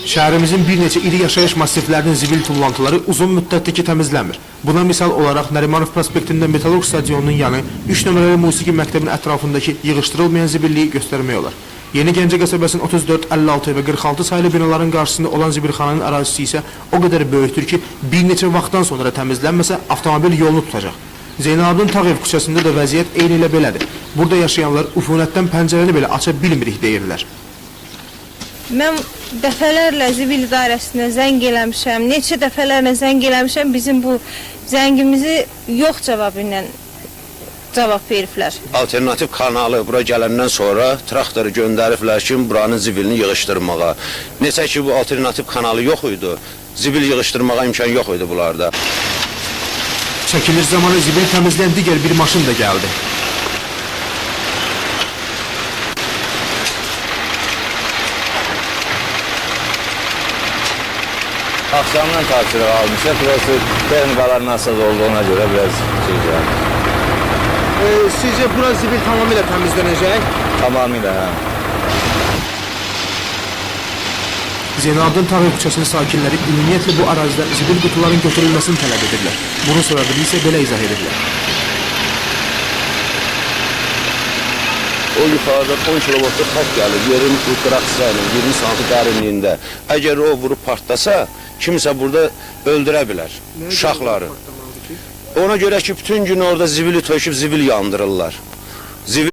Şəhərimizin bir neçə iri yaşayış massivlərinin zibil tullantıları uzun müddətdir ki təmizlənmir. Buna misal olaraq Nərimanov prospektində Metallurq stadionunun yanı 3 nömrəli musiqi məktəbinin ətrafındakı yığışdırılmayan zibilliyi göstərmək olar. Yeni Gəncə qəsəbəsinin 34, 56 və 46 sayılı binaların qarşısında olan zibilxananın ərazisi isə o qədər böyükdür ki, bir neçə vaxtdan sonra təmizlənməsə avtomobil yolunu tutacaq. Zeynalabdin Tağıyev küçəsində də vəziyyət eyni ilə belədir. Burada yaşayanlar ufunətdən pəncərəni belə aça bilmirik deyirlər. Mən dəfələrlə zibil idarəsinə zəng eləmişəm, neçə dəfələrlə zəng eləmişəm, bizim bu zəngimizi yox cavabı ilə cavab veriblər. Alternativ kanalı bura gələndən sonra traktoru göndəriblər ki, buranın zibilini yığışdırmağa. Neçə ki, bu alternativ kanalı yox idi, zibil yığışdırmağa imkan yox idi bunlarda. Çəkiliş zamanı zibil təmizləyən digər bir maşın da gəldi. Akşamdan tapşırıq almışıq. Burası texnikalar nasıl olduğuna göre biraz şey geldi. Sizcə bura zibil tamamilə təmizlənəcək? Tamamıyla. Zeynalabdin Tağıyev küçəsinin sakinləri ümumiyyətlə bu ərazidə zibil qutuların götürülməsini tələb edirlər. Bunun səbəbini isə belə izah edirlər. O yuxarıda 10 kilovoltluq xətt gəlir, yerin qıraqçısı ilə 20 sm dərinliyində. Əgər o vurub partlasa, kimsə burada öldürə bilər uşaqları. Ona görə ki, bütün gün orada zibili töküb zibil yandırırlar.